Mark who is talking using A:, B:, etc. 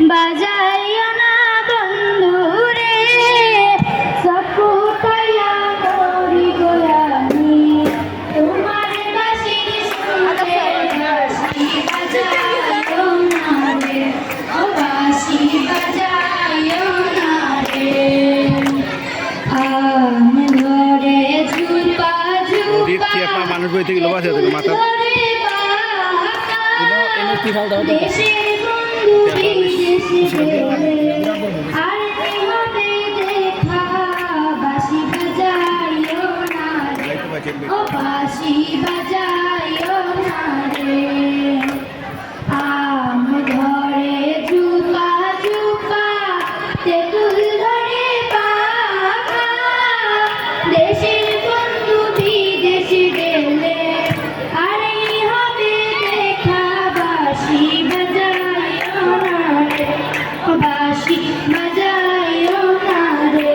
A: বাজাইও না বন্ধুরে সপুটাইয়া মরি গোলামি তোমার বাঁশির সুরে বাঁশি বাজাইও না রে ও বাঁশি বাজাইও না রে আম ধরে ঝুপা ঝুপা
B: মানুষ বইতে গেল বাসে মাথা
A: দেশের বন্ধু বিদেশে আর হবে দেখা বাঁশি বাজাইও না রে ও বাঁশি বাজাইও না রে আম ধরে ঝুপা ঝুপা তেঁতুল ধরে পাখা দেশের বন্ধু বিদেশে গেলে আর হবে দেখা বাঁশি বাজাইও না রে ও বাঁশি বাজাইও না রে